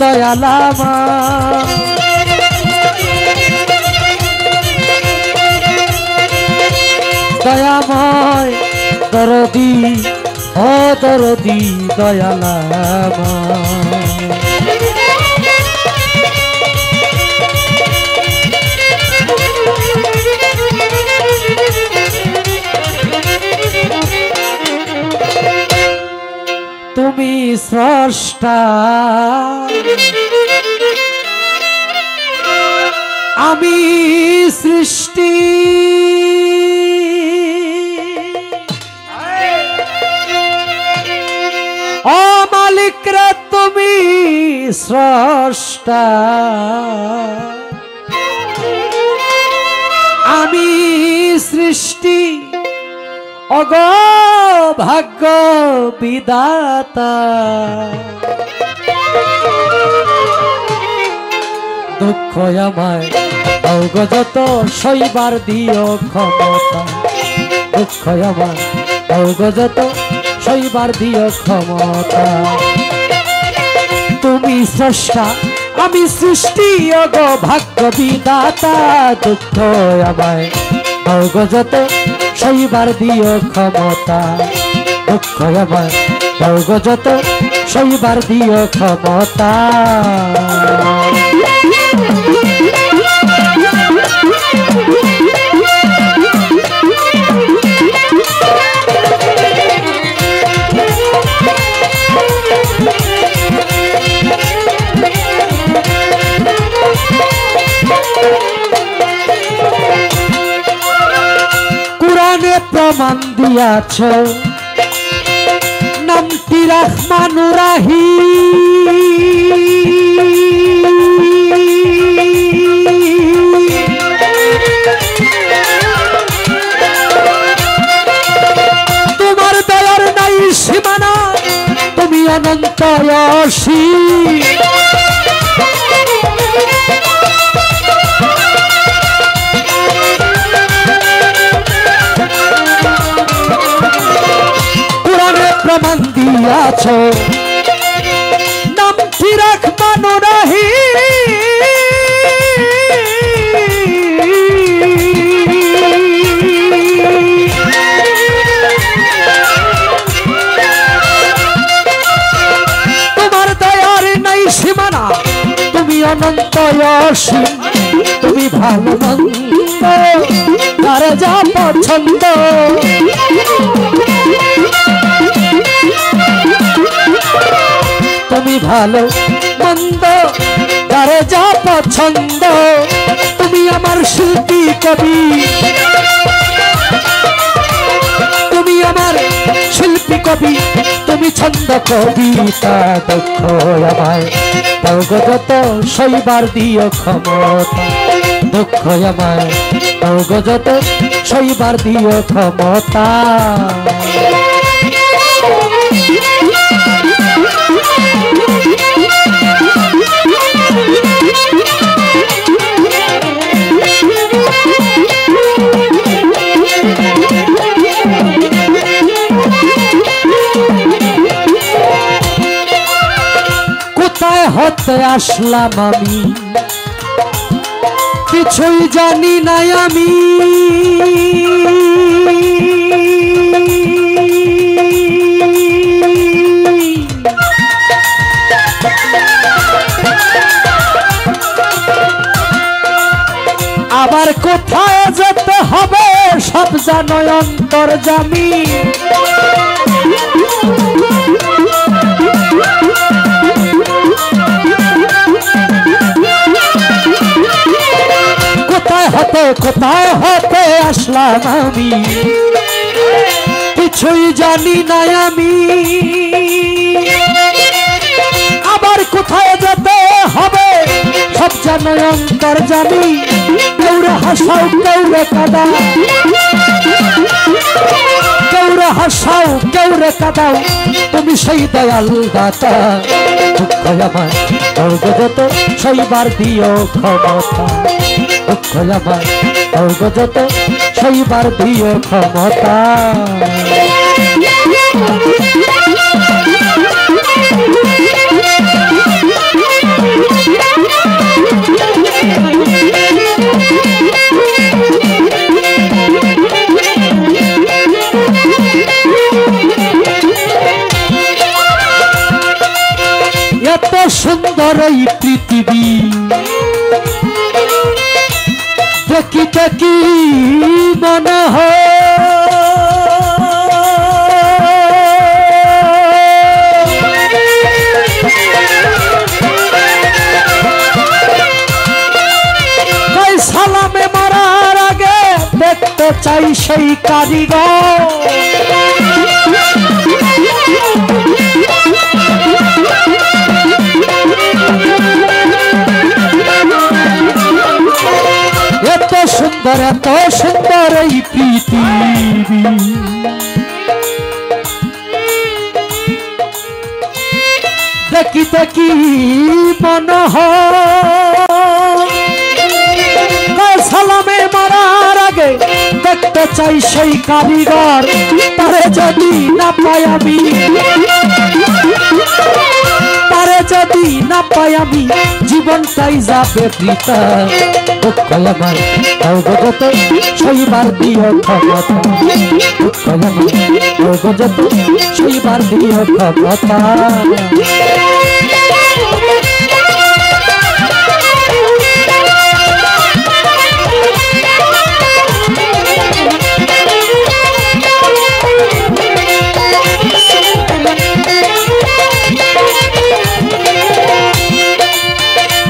দয়ালামা দয়াময় দরদি ও দরদি দয়ালামা তুমি স্রষ্টা আমি সৃষ্টি ও মালিক রে তুমি স্রষ্টা আমি সৃষ্টি অগ ভাগ্য বিধাতা দুঃখ আমায় অগজত সইবার দিও ক্ষমতা দুঃখ আমায় অগজত সইবার দিও ক্ষমতা তুমি স্রষ্টা আমি সৃষ্টি অগ ভাগ্য বিধাতা দুঃখ আমায় অগজত সইবার দিও ক্ষমতা দুঃখ আমায় অগজত সইবার দিও ক্ষমতা কুরআনে প্রমাণ দিয়াছ নামটি রহমানুর রহিম তোমার দয়ার নাই সীমানা তুমি অনন্ত অসীম প্রমাণ দিয়াছ নামটি রহমানুর রহিম তোমার দয়ার নাই সীমানা তুমি অনন্ত অসীম তুমি ভালো মন্দ তার যা পছন্দ তুমি ভালো মন্দ তারে যা পছন্দ তুমি আমার শিল্পী কবি তুমি আমার শিল্পী কবি তুমি ছন্দ কবিতা দক্ষ আমায় অগজত সইবার দিও ক্ষমতা দুঃখ আমায় অগজত সইবার দিও ক্ষমতা কোথায় হতে আসলাম আমি কিছুই জানি না আমি আবার কোথায় যেতে হবে সব জানো অন্তর্যামী কোথায় হতে আসলাম আমি কিছুই জানি না আমি আবার কোথায় যেতে হবে সব জানো অন্তর জানি কেউরে হাসাও কেউরে কাঁদাও কেউরে হাসাও কেউরে কাঁদাও তুমি সেই দয়াল দাতা দুঃখ আমার স্বর্গ যত সইবার দিও ক্ষমতা দুঃখ আমার স্বর্গ যত সইবার দিও ক্ষমতা এত সুন্দর এই পৃথিবী দেখি দেখি মনে হয় সালামে মারার আগে দেখতে চাই সেই কারিগর এত সুন্দর এই পৃথিবী দেখি দেখি মনে হয় সালামে মারার আগে দেখতে চাই সেই কারিগর তারে যদি না পাই আমি তারে যদি না পাই আমি জীবনটাই যাবে বৃথা দুঃখ আমার স্বর্গযত সইবার দিও ক্ষমতা দুঃখ আমার স্বর্গযত সইবার দিও ক্ষমতা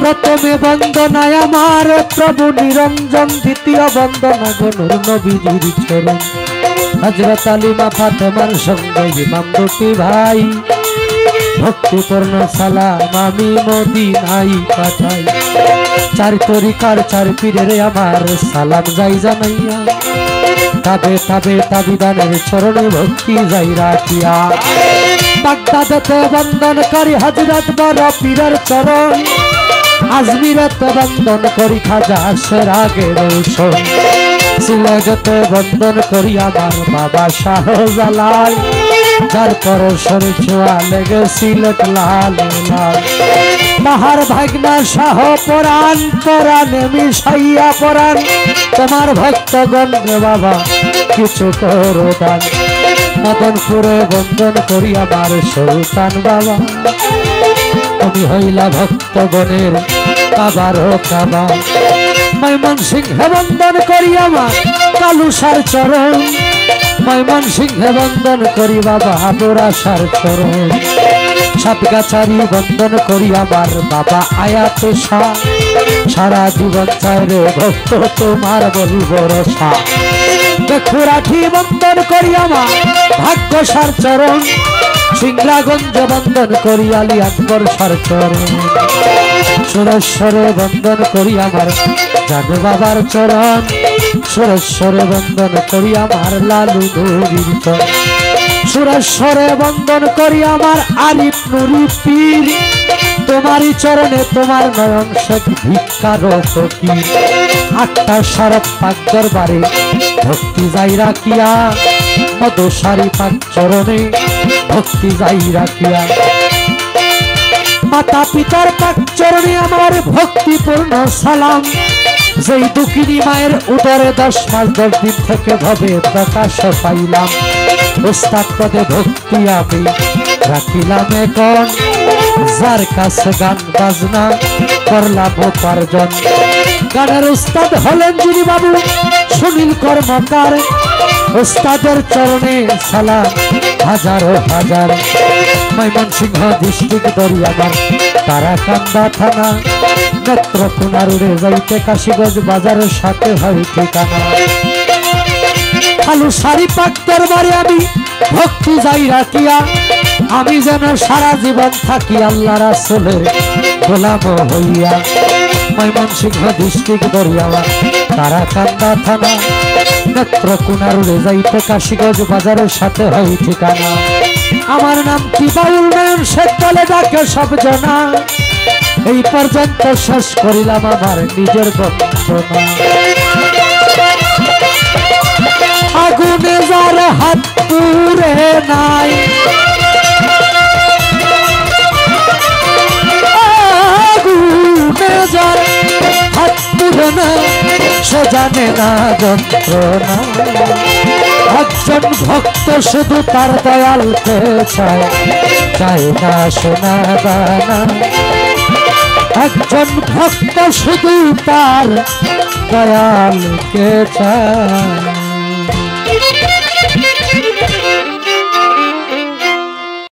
প্রথমে বন্দনায় আমার প্রভু নিরঞ্জন দ্বিতীয় বন্দনা গনুর নবীজির চরণ হযরত আলী মা ফাতেমার সঙ্গে ইমাম দুটি ভাই ভক্তিপূর্ণ সালাম আমি মদিনায় পাঠাই চার তরিকার চার পীরের আমার সালাম যাই জানাইয়া তবে তবে তাবিদানের চরণে ভক্তি যাই রাখিয়া বাগদাদেতে বন্দন করি হযরত বড় পীরের চরণ আজমিরতে বন্দন করি খাজা সেরাগের রৌশন সিলেটে বন্দন করি আমার বাবা শাহজালাল যার পরশরে ছোঁয়া লেগে সিলেট লাল লাল তাহার ভাগনা শাহ পরাণ পরাণে মিশাইয়া পরাণ তোমার ভক্তগণ বাবা কিছু করো দান মদনপুরে বন্দন করি আমার সুলতান বাবা তুমি হইলা ভক্তগণের কাবারও কাবা ময়মনসিংহে বন্দন করি আমার কালুসার চরণ ময়মনসিংহে বন্দন করি বাবা বোরাসার চরণ সাতগাছারি বন্দন করি আমার বাবা আয়াতে শাহ সারা জীবন চাই রে ভক্ত তোমার বলব রসা বেখুরাঠি বন্দন করি আমার ভাগ্যসার চরণ সিংরাগঞ্জ বন্দন করি আলী আকবর সার চরণ সুরেশ্বরে বন্দন করি আমার জানু বাবার চরণ সুরেশ্বরে বন্দন করি আমার লালু নুরির চরণ সুরেশ্বরে বন্দন করি আমার আরিফ নুরি পীর তোমারই চরণে তোমার নয়ন শেখ ভিক্ষার ফকির আটটা সারপ পাক দরবারে ভক্তি যাই রাখিয়া মদসারি পাক চরণে ভক্তি যাই রাখিয়া মাতা পিতার পাক চরণে আমার ভক্তিপূর্ণ সালাম যেই দুঃখিনী মায়ের উদরে 10 মাস 10 দিন থেকে ভবে প্রকাশ পাইলাম উস্তাদ পদে ভক্তি আমি রাখিলাম এখন যার কাছে গান বাজনা করলাম উপার্জন গানের উস্তাদ হলেন যিনি বাবু সুনীল কর্মকার উস্তাদের চরণে সালাম হাজারো হাজার ময়মনসিংহ ডিস্ট্রিক্ট দরিয়াবার তারাকান্দা থানা নেত্রকোনা রোডে যাইতে কাশীগঞ্জ বাজারের সাথে হয় ঠিকানা কালুসারি পাক দরবারে আমি ভক্তি যাই রাখিয়া আমি যেন সারা জীবন থাকি আল্লাহ রাসূলের গোলাম হইয়া। ময়মনসিংহ ডিস্ট্রিক্ট দরিয়াওয়া তারাকান্দা থানা নেত্রকোনা রোডে যাইতে কাশীগঞ্জ বাজারের সাথে হয় ঠিকানা। আমার নাম কি বাউল নয়ন শেখ বলে ডাকে সব জনা। এই পর্যন্ত শেষ করিলাম আমার নিজের বন্দনা। আগুনে যার হাত পুড়ে নাই, আগুনে যার হাত পুড়ে না সে জানে না যন্ত্রণা। একজন ভক্ত শুধু তার দয়ালকে চায়, চায় না সোনা দানা। একজন ভক্ত শুধু তার দয়ালকে চায়।